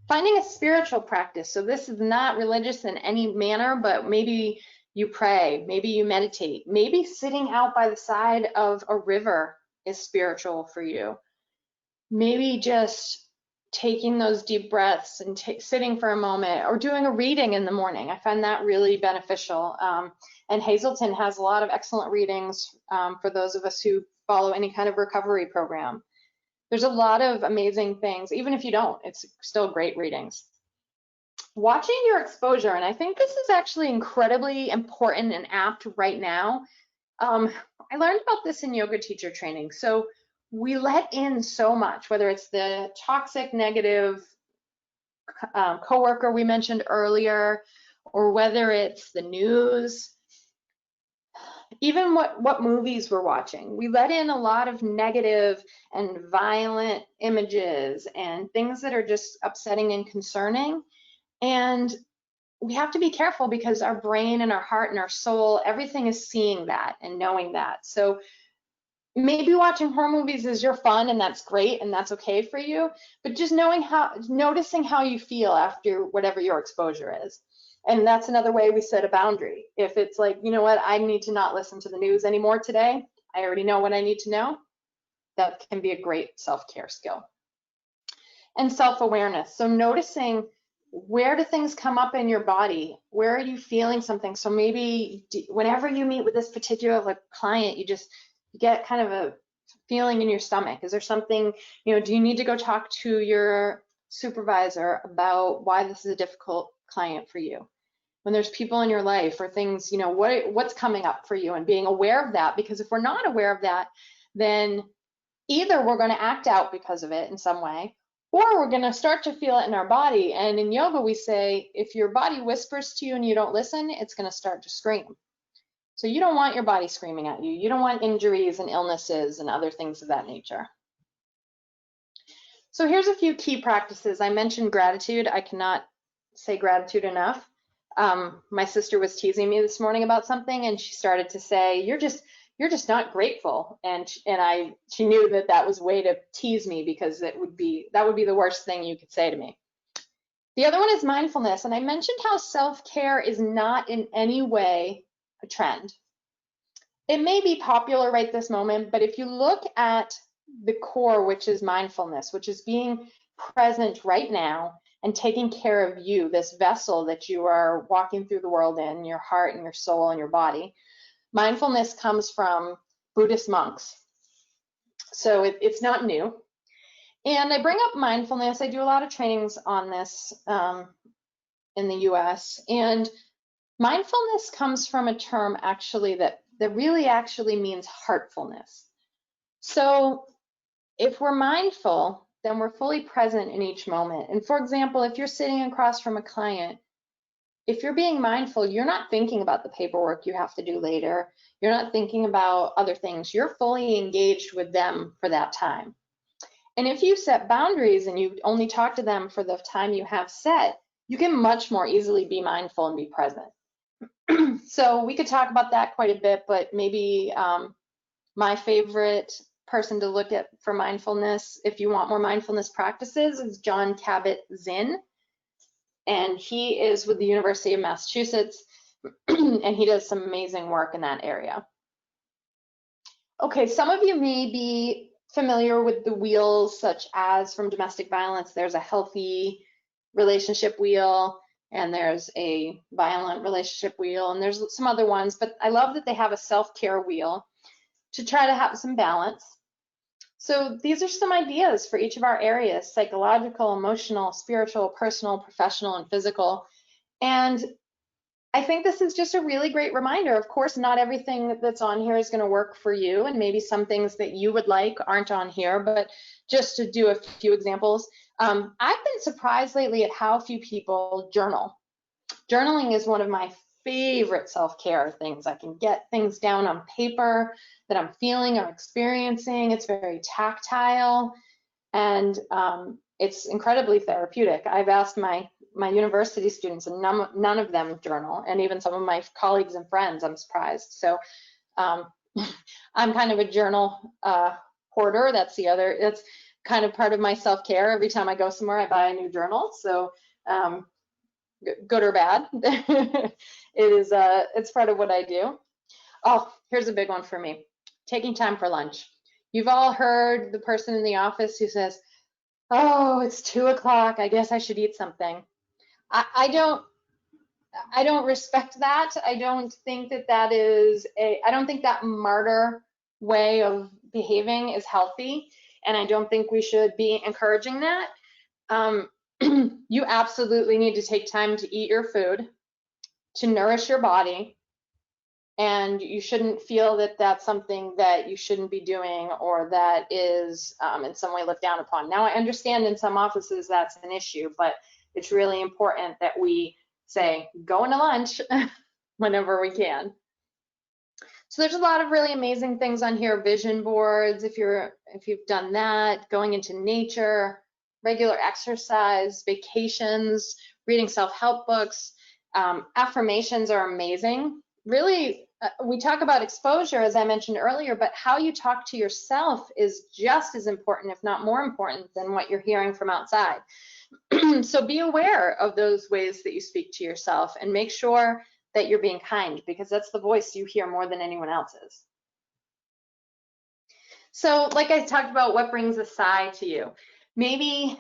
Finding a spiritual practice. So this is not religious in any manner, but maybe you pray, maybe you meditate, maybe sitting out by the side of a river is spiritual for you. Maybe just taking those deep breaths and sitting for a moment, or doing a reading in the morning. I find that really beneficial. And Hazelton has a lot of excellent readings for those of us who follow any kind of recovery program. There's a lot of amazing things. Even if you don't, it's still great readings. Watching your exposure, and I think this is actually incredibly important and apt right now. I learned about this in yoga teacher training. So we let in so much, whether it's the toxic, negative coworker we mentioned earlier, or whether it's the news, even what movies we're watching. We let in a lot of negative and violent images and things that are just upsetting and concerning. And we have to be careful because our brain and our heart and our soul, everything is seeing that and knowing that. So maybe watching horror movies is your fun, and that's great and that's okay for you, but just noticing how you feel after whatever your exposure is. And that's another way we set a boundary. If it's like, you know what, I need to not listen to the news anymore today, I already know what I need to know, that can be a great self-care skill. And self-awareness. So noticing, where do things come up in your body? Where are you feeling something? So maybe whenever you meet with this particular client, you get kind of feeling in your stomach? Is there something, do you need to go talk to your supervisor about why this is a difficult client for you? When there's people in your life or things, what's coming up for you, and being aware of that, because if we're not aware of that, then either we're going to act out because of it in some way, or we're going to start to feel it in our body. And in yoga, we say, if your body whispers to you and you don't listen, it's going to start to scream. So you don't want your body screaming at you. You don't want injuries and illnesses and other things of that nature. So here's a few key practices. I mentioned gratitude. I cannot say gratitude enough. My sister was teasing me this morning about something, and she started to say, you're just not grateful. And she knew that was a way to tease me, because that would be the worst thing you could say to me. The other one is mindfulness. And I mentioned how self-care is not in any way a trend. It may be popular right this moment, but if you look at the core, which is mindfulness, which is being present right now and taking care of you, this vessel that you are walking through the world in, your heart and your soul and your body. Mindfulness comes from Buddhist monks, so it's not new. And I bring up mindfulness. I do a lot of trainings on this in the US, and mindfulness comes from a term actually that really actually means heartfulness. So if we're mindful, then we're fully present in each moment. And for example, if you're sitting across from a client, if you're being mindful, you're not thinking about the paperwork you have to do later. You're not thinking about other things. You're fully engaged with them for that time. And if you set boundaries and you only talk to them for the time you have set, you can much more easily be mindful and be present. So we could talk about that quite a bit, but maybe my favorite person to look at for mindfulness, if you want more mindfulness practices, is Jon Kabat-Zinn. And he is with the University of Massachusetts, and he does some amazing work in that area. Okay, some of you may be familiar with the wheels, such as from domestic violence, there's a healthy relationship wheel, and there's a violent relationship wheel, and there's some other ones, but I love that they have a self-care wheel to try to have some balance. So these are some ideas for each of our areas: psychological, emotional, spiritual, personal, professional, and physical. And I think this is just a really great reminder. Of course, not everything that's on here is going to work for you, and maybe some things that you would like aren't on here, but just to do a few examples, I've been surprised lately at how few people journal. Journaling is one of my favorite self-care things. I can get things down on paper that I'm feeling or experiencing. It's very tactile, and it's incredibly therapeutic. I've asked my university students, and none of them journal, and even some of my colleagues and friends, I'm surprised. So I'm kind of a journal hoarder. That's kind of part of my self-care. Every time I go somewhere, I buy a new journal. So good or bad, it's part of what I do. Oh, here's a big one for me: taking time for lunch. You've all heard the person in the office who says, "Oh, it's 2 o'clock. I guess I should eat something." I don't respect that. I don't think I don't think that martyr way of behaving is healthy, and I don't think we should be encouraging that. You absolutely need to take time to eat your food, to nourish your body, and you shouldn't feel that that's something that you shouldn't be doing, or that is in some way looked down upon. Now, I understand in some offices that's an issue, but it's really important that we say, going to lunch whenever we can. So there's a lot of really amazing things on here: vision boards, if you've done that, going into nature, regular exercise, vacations, reading self-help books. Affirmations are amazing. Really, we talk about exposure, as I mentioned earlier, but how you talk to yourself is just as important, if not more important, than what you're hearing from outside. So be aware of those ways that you speak to yourself, and make sure that you're being kind, because that's the voice you hear more than anyone else's. So like I talked about, what brings a sigh to you? Maybe,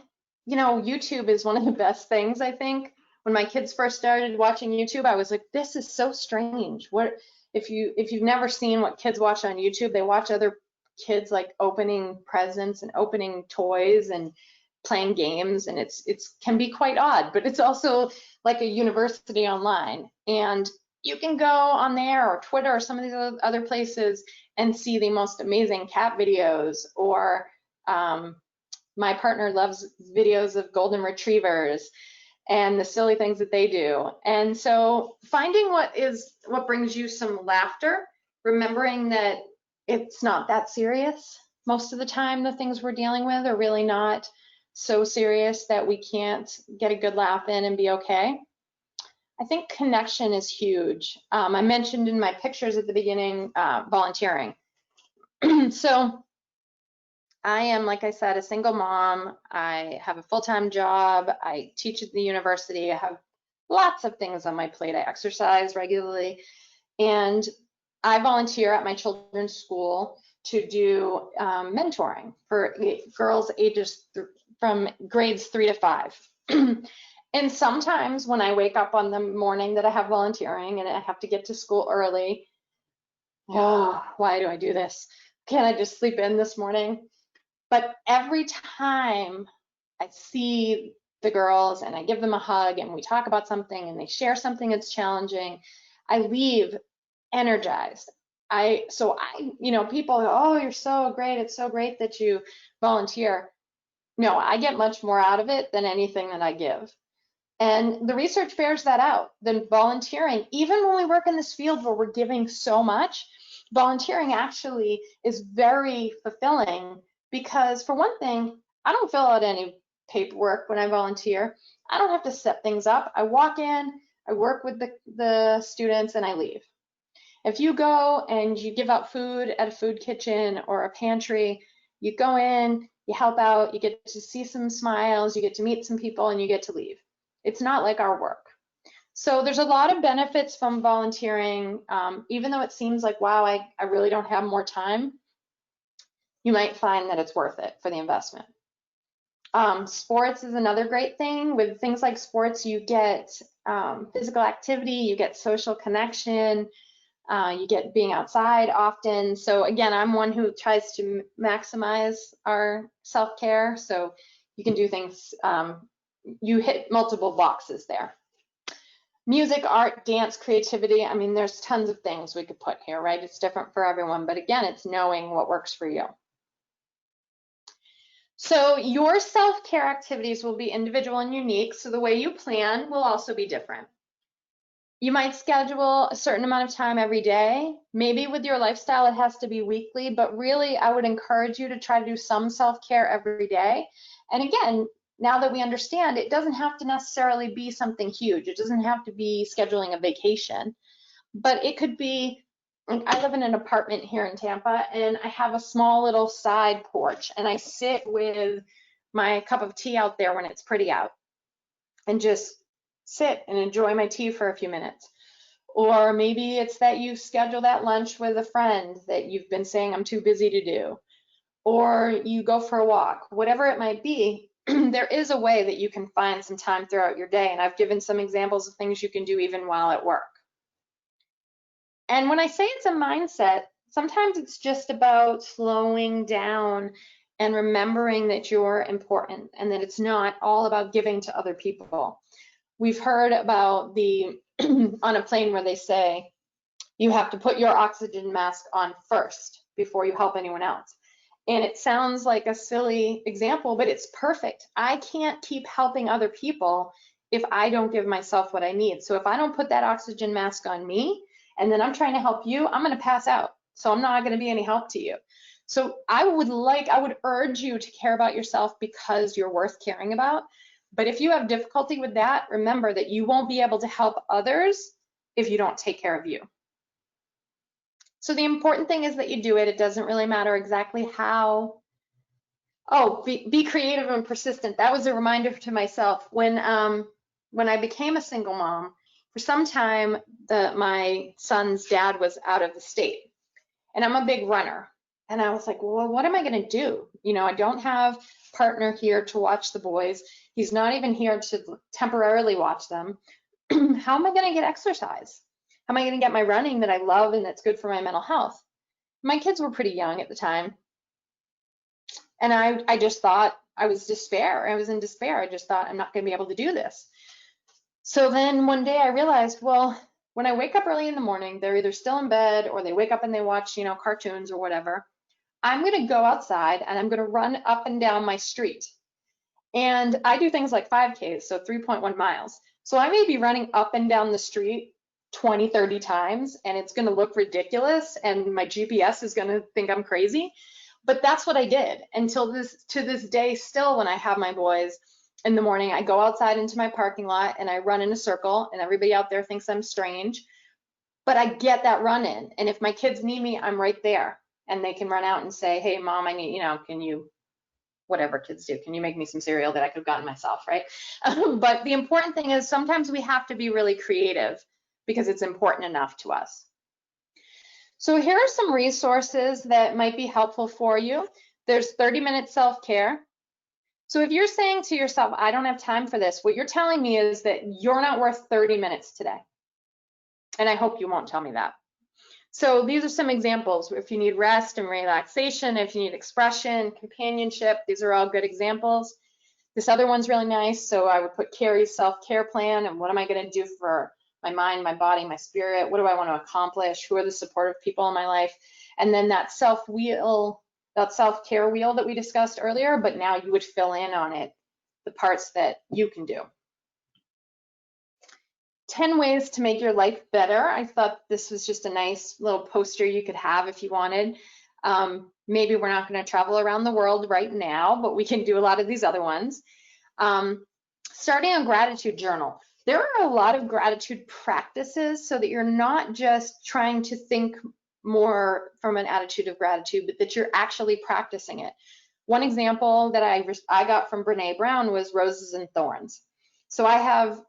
YouTube is one of the best things, I think. When my kids first started watching YouTube, I was like, this is so strange. What if you've never seen what kids watch on YouTube? They watch other kids like opening presents and opening toys and playing games, and it's can be quite odd, but it's also like a university online. And you can go on there or Twitter or some of these other places and see the most amazing cat videos, or my partner loves videos of golden retrievers and the silly things that they do. And so finding what brings you some laughter, remembering that it's not that serious. Most of the time, the things we're dealing with are really not so serious that we can't get a good laugh in and be okay. I think connection is huge. I mentioned in my pictures at the beginning, volunteering. So I am, like I said, a single mom. I have a full-time job. I teach at the university. I have lots of things on my plate. I exercise regularly. And I volunteer at my children's school to do mentoring for girls ages from grades 3 to 5. And sometimes when I wake up on the morning that I have volunteering and I have to get to school early, oh, why do I do this? Can't I just sleep in this morning? But every time I see the girls and I give them a hug and we talk about something and they share something that's challenging, I leave energized. People go, oh, you're so great. It's so great that you volunteer. No, I get much more out of it than anything that I give. And the research bears that out. Then volunteering, even when we work in this field where we're giving so much, volunteering actually is very fulfilling, because for one thing, I don't fill out any paperwork when I volunteer. I don't have to set things up. I walk in, I work with the students, and I leave. If you go and you give out food at a food kitchen or a pantry, you go in, you help out, you get to see some smiles, you get to meet some people, and you get to leave. It's not like our work. So there's a lot of benefits from volunteering, even though it seems like, wow, I really don't have more time. You might find that it's worth it for the investment. Sports is another great thing. With things like sports, you get physical activity, you get social connection, you get being outside often. So again, I'm one who tries to maximize our self-care. So you can do things, you hit multiple boxes there. Music, art, dance, creativity. I mean, there's tons of things we could put here, right? It's different for everyone, but again, it's knowing what works for you. So your self-care activities will be individual and unique, so the way you plan will also be different. You might schedule a certain amount of time every day. Maybe with your lifestyle, it has to be weekly, but really I would encourage you to try to do some self-care every day. And again, now that we understand, it doesn't have to necessarily be something huge. It doesn't have to be scheduling a vacation, but it could be, like, I live in an apartment here in Tampa, and I have a small little side porch, and I sit with my cup of tea out there when it's pretty out and just sit and enjoy my tea for a few minutes. Or maybe it's that you schedule that lunch with a friend that you've been saying I'm too busy to do, or you go for a walk. Whatever it might be, there is a way that you can find some time throughout your day, and I've given some examples of things you can do even while at work. And when I say it's a mindset, sometimes it's just about slowing down and remembering that you're important and that it's not all about giving to other people. We've heard about the on a plane where they say you have to put your oxygen mask on first before you help anyone else. And it sounds like a silly example, but it's perfect. I can't keep helping other people if I don't give myself what I need. So if I don't put that oxygen mask on me, and then I'm trying to help you, I'm going to pass out. So I'm not going to be any help to you. So I would urge you to care about yourself because you're worth caring about. But if you have difficulty with that, remember that you won't be able to help others if you don't take care of you. So the important thing is that you do it. It doesn't really matter exactly how. Oh, be creative and persistent. That was a reminder to myself. When I became a single mom, for some time, my son's dad was out of the state, and I'm a big runner. And I was like, well, what am I going to do? You know, I don't have a partner here to watch the boys. He's not even here to temporarily watch them. How am I going to get exercise? How am I going to get my running that I love and that's good for my mental health? My kids were pretty young at the time. And I just thought, I was in despair. I just thought, I'm not going to be able to do this. So then one day I realized, well, when I wake up early in the morning, they're either still in bed or they wake up and they watch, cartoons or whatever. I'm going to go outside and I'm going to run up and down my street. And I do things like 5Ks, so 3.1 miles. So I may be running up and down the street 20, 30 times, and it's going to look ridiculous, and my GPS is going to think I'm crazy. But that's what I did until to this day. Still, when I have my boys in the morning, I go outside into my parking lot and I run in a circle, and everybody out there thinks I'm strange, but I get that run in. And if my kids need me, I'm right there, and they can run out and say, hey, Mom, I need, can you, whatever kids do, can you make me some cereal that I could have gotten myself, right? But the important thing is sometimes we have to be really creative because it's important enough to us. So here are some resources that might be helpful for you. There's 30-minute self-care. So if you're saying to yourself, I don't have time for this, what you're telling me is that you're not worth 30 minutes today. And I hope you won't tell me that. So these are some examples. If you need rest and relaxation, if you need expression, companionship, these are all good examples. This other one's really nice. So I would put Cary's self-care plan, and what am I going to do for my mind, my body, my spirit? What do I want to accomplish? Who are the supportive people in my life? And then that self-care wheel that we discussed earlier, but now you would fill in on it, the parts that you can do. 10 ways to make your life better. I thought this was just a nice little poster you could have if you wanted. Maybe we're not going to travel around the world right now, but we can do a lot of these other ones. Starting a gratitude journal. There are a lot of gratitude practices so that you're not just trying to think more from an attitude of gratitude, but that you're actually practicing it. One example that I got from Brene Brown was roses and thorns. So I have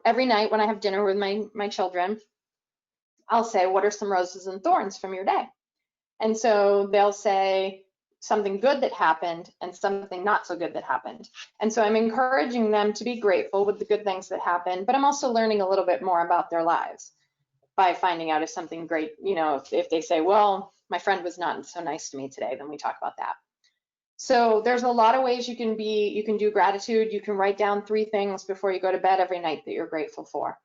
every night when I have dinner with my children, I'll say, what are some roses and thorns from your day? And so they'll say something good that happened and something not so good that happened. And so I'm encouraging them to be grateful with the good things that happen, but I'm also learning a little bit more about their lives by finding out if something great, if they say, well, my friend was not so nice to me today, then we talk about that. So there's a lot of ways you can do gratitude. You can write down 3 things before you go to bed every night that you're grateful for.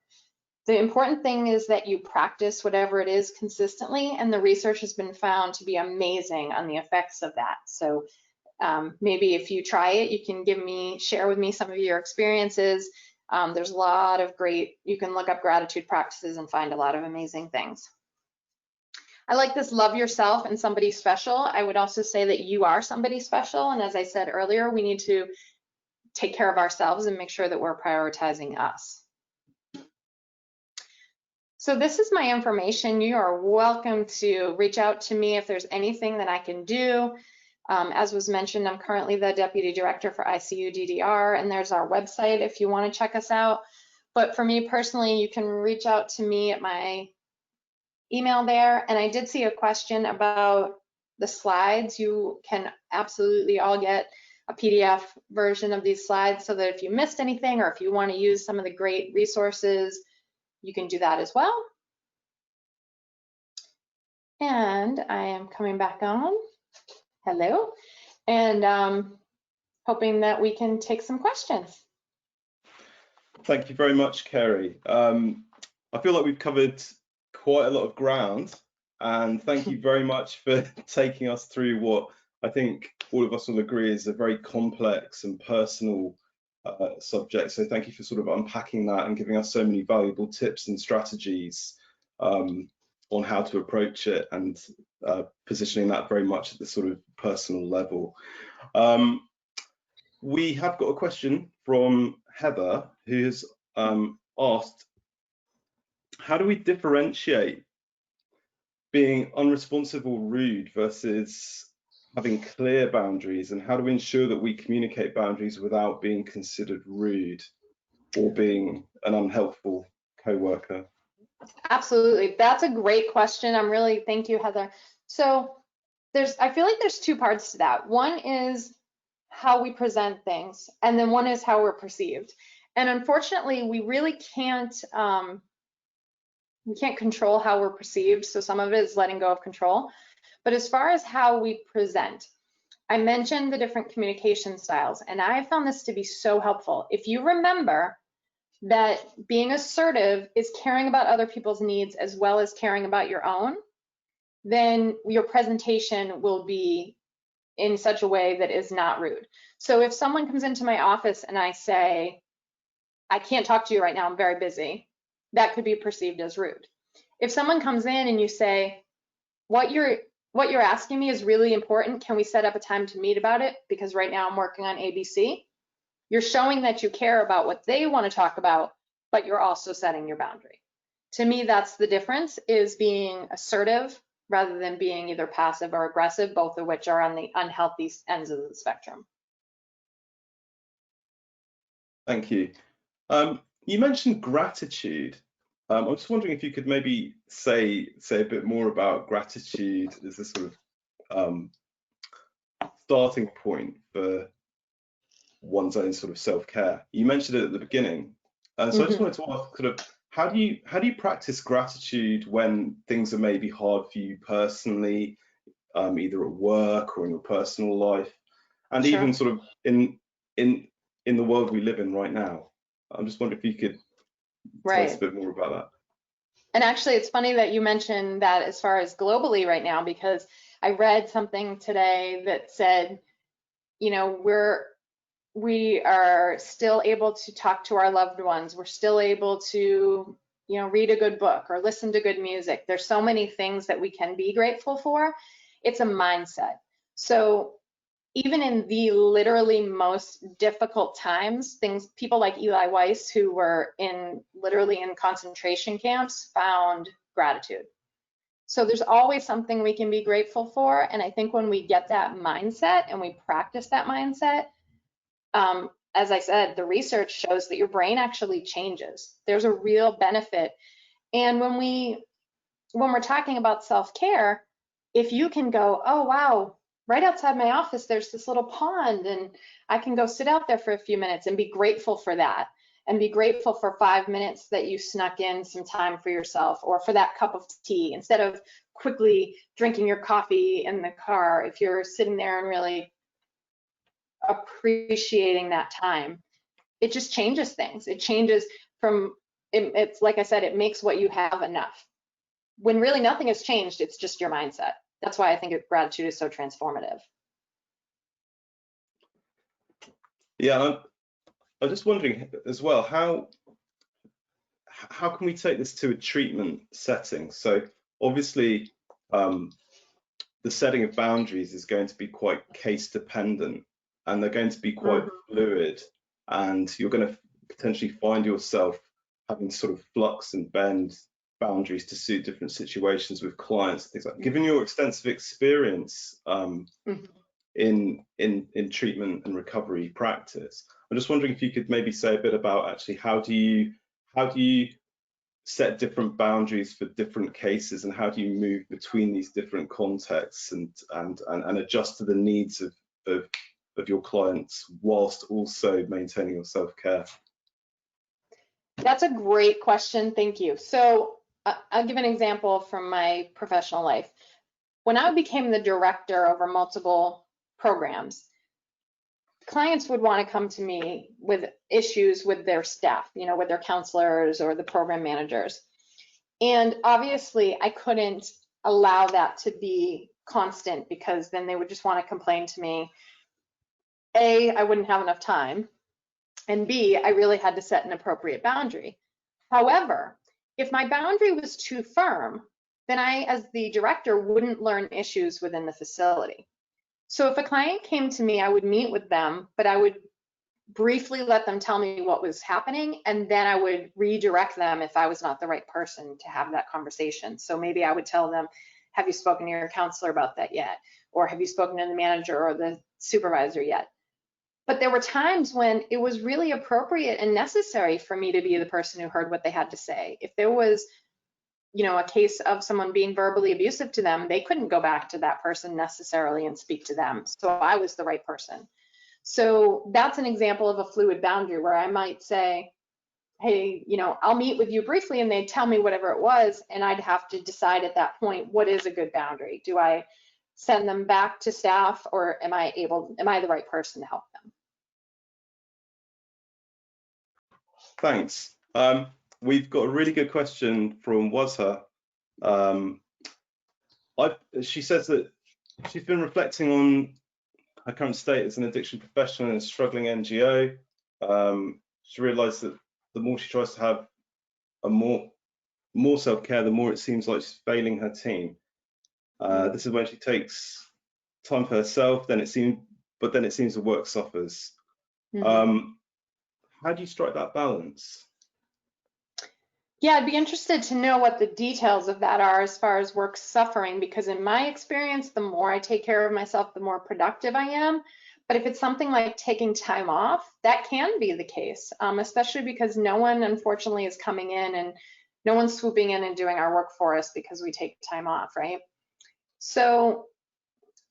The important thing is that you practice whatever it is consistently, and the research has been found to be amazing on the effects of that. So maybe if you try it, you can share with me some of your experiences. There's a lot of you can look up gratitude practices and find a lot of amazing things. I like this, love yourself and somebody special. I would also say that you are somebody special. And as I said earlier, we need to take care of ourselves and make sure that we're prioritizing us. So this is my information. You are welcome to reach out to me if there's anything that I can do. As was mentioned, I'm currently the Deputy Director for ICUDDR, and there's our website if you want to check us out. But for me personally, you can reach out to me at my email there. And I did see a question about the slides. You can absolutely all get a PDF version of these slides so that if you missed anything or if you want to use some of the great resources, you can do that as well. And I am coming back on. Hello. And hoping that we can take some questions. Thank you very much, Cary. I feel like we've covered quite a lot of ground, and thank you very much for taking us through what I think all of us will agree is a very complex and personal subject. So thank you for sort of unpacking that and giving us so many valuable tips and strategies on how to approach it, and positioning that very much at the sort of personal level. We have got a question from Heather, who has asked, how do we differentiate being unresponsive or rude versus having clear boundaries, and how do we ensure that we communicate boundaries without being considered rude or being an unhelpful co-worker? Absolutely, that's a great question. Thank you, Heather. So I feel like there's 2 parts to that. One is how we present things, and then one is how we're perceived. And unfortunately, we really can't control how we're perceived. So some of it is letting go of control. But as far as how we present, I mentioned the different communication styles, and I found this to be so helpful. If you remember that being assertive is caring about other people's needs as well as caring about your own, then your presentation will be in such a way that is not rude. So if someone comes into my office and I say, I can't talk to you right now, I'm very busy, that could be perceived as rude. If someone comes in and you say, what you're asking me is really important, can we set up a time to meet about it? Because right now I'm working on ABC. You're showing that you care about what they want to talk about, but you're also setting your boundary. To me, that's the difference, is being assertive rather than being either passive or aggressive, both of which are on the unhealthy ends of the spectrum. Thank you. You mentioned gratitude. I'm just wondering if you could maybe say a bit more about gratitude as a sort of starting point for one's own sort of self-care. You mentioned it at the beginning, so I just wanted to ask, sort of, how do you practice gratitude when things are maybe hard for you personally, either at work or in your personal life, and even sort of in the world we live in right now? I'm just wondering if you could tell us a bit more about that. And actually, it's funny that you mentioned that as far as globally right now, because I read something today that said, you know, we are still able to talk to our loved ones. We're still able to, you know, read a good book or listen to good music. There's so many things that we can be grateful for. It's a mindset. So even in the literally most difficult times, people like Eli Weiss, who were literally in concentration camps, found gratitude. So there's always something we can be grateful for. And I think when we get that mindset and we practice that mindset, as I said, the research shows that your brain actually changes. There's a real benefit. And when we're talking about self-care, if you can go, oh, wow, right outside my office, there's this little pond, and I can go sit out there for a few minutes and be grateful for that, and be grateful for 5 minutes that you snuck in some time for yourself, or for that cup of tea, instead of quickly drinking your coffee in the car. If you're sitting there and really appreciating that time, it just changes things. It changes from, it's like I said, it makes what you have enough. When really nothing has changed, it's just your mindset. That's why I think gratitude is so transformative. Yeah, I'm just wondering as well, how can we take this to a treatment setting? So obviously, the setting of boundaries is going to be quite case dependent, and they're going to be quite fluid, and you're going to potentially find yourself having to sort of flux and bend boundaries to suit different situations with clients, things like that. Given your extensive experience in treatment and recovery practice, I'm just wondering if you could maybe say a bit about actually how do you set different boundaries for different cases, and how do you move between these different contexts and adjust to the needs of your clients whilst also maintaining your self-care? That's a great question. Thank you. So I'll give an example from my professional life. When I became the director over multiple programs, clients would want to come to me with issues with their staff, you know, with their counselors or the program managers. And obviously I couldn't allow that to be constant, because then they would just want to complain to me. A, I wouldn't have enough time, and B, I really had to set an appropriate boundary. However, if my boundary was too firm, then I, as the director, wouldn't learn issues within the facility. So if a client came to me, I would meet with them, but I would briefly let them tell me what was happening, and then I would redirect them if I was not the right person to have that conversation. So maybe I would tell them, have you spoken to your counselor about that yet? Or have you spoken to the manager or the supervisor yet? But there were times when it was really appropriate and necessary for me to be the person who heard what they had to say. If there was, you know, a case of someone being verbally abusive to them, they couldn't go back to that person necessarily and speak to them. So I was the right person. So that's an example of a fluid boundary where I might say, hey, you know, I'll meet with you briefly, and they'd tell me whatever it was, and I'd have to decide at that point, what is a good boundary? Do I send them back to staff, or am I the right person to help them? Thanks. We've got a really good question from Wazha. She says that she's been reflecting on her current state as an addiction professional and a struggling NGO. She realised that the more she tries to have more self-care, the more it seems like she's failing her team. This is when she takes time for herself, then it seems the work suffers. How do you strike that balance? Yeah, I'd be interested to know what the details of that are as far as work suffering, because in my experience, the more I take care of myself, the more productive I am. But if it's something like taking time off, that can be the case, especially because no one, unfortunately, is coming in and no one's swooping in and doing our work for us because we take time off, right? So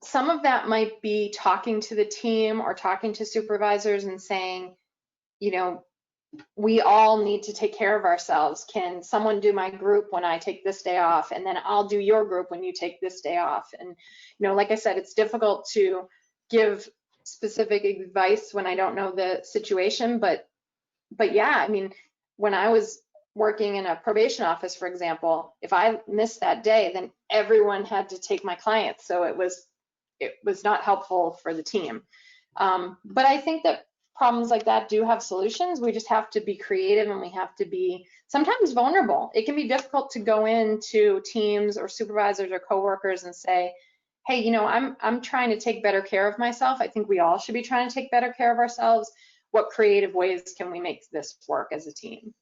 some of that might be talking to the team or talking to supervisors and saying, you know, we all need to take care of ourselves. Can someone do my group when I take this day off? And then I'll do your group when you take this day off. And, you know, like I said, it's difficult to give specific advice when I don't know the situation, but yeah, I mean, when I was working in a probation office, for example, if I missed that day, then everyone had to take my clients. So it was not helpful for the team. But I think that problems like that do have solutions. We just have to be creative, and we have to be sometimes vulnerable. It can be difficult to go into teams or supervisors or coworkers and say, hey, you know, I'm trying to take better care of myself. I think we all should be trying to take better care of ourselves. What creative ways can we make this work as a team?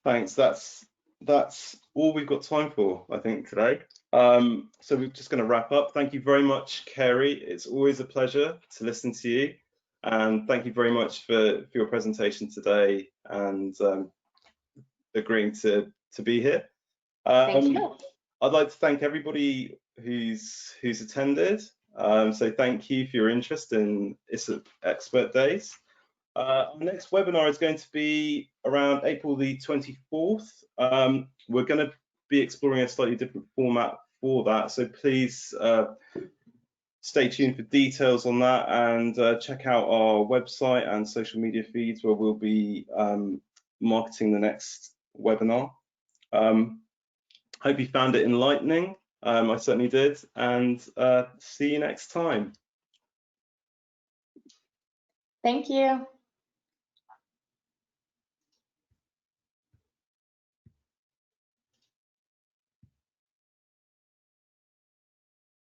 Thanks. That's all we've got time for, I think, today. So we're just going to wrap up. Thank you very much, Cary. It's always a pleasure to listen to you, and thank you very much for your presentation today and agreeing to be here. Thank you. I'd like to thank everybody who's attended. So thank you for your interest in ISSUP Expert Days. Our next webinar is going to be around April the 24th. We're going to be exploring a slightly different format for that, so please stay tuned for details on that, and check out our website and social media feeds where we'll be marketing the next webinar. Hope you found it enlightening. I certainly did, and see you next time. Thank you.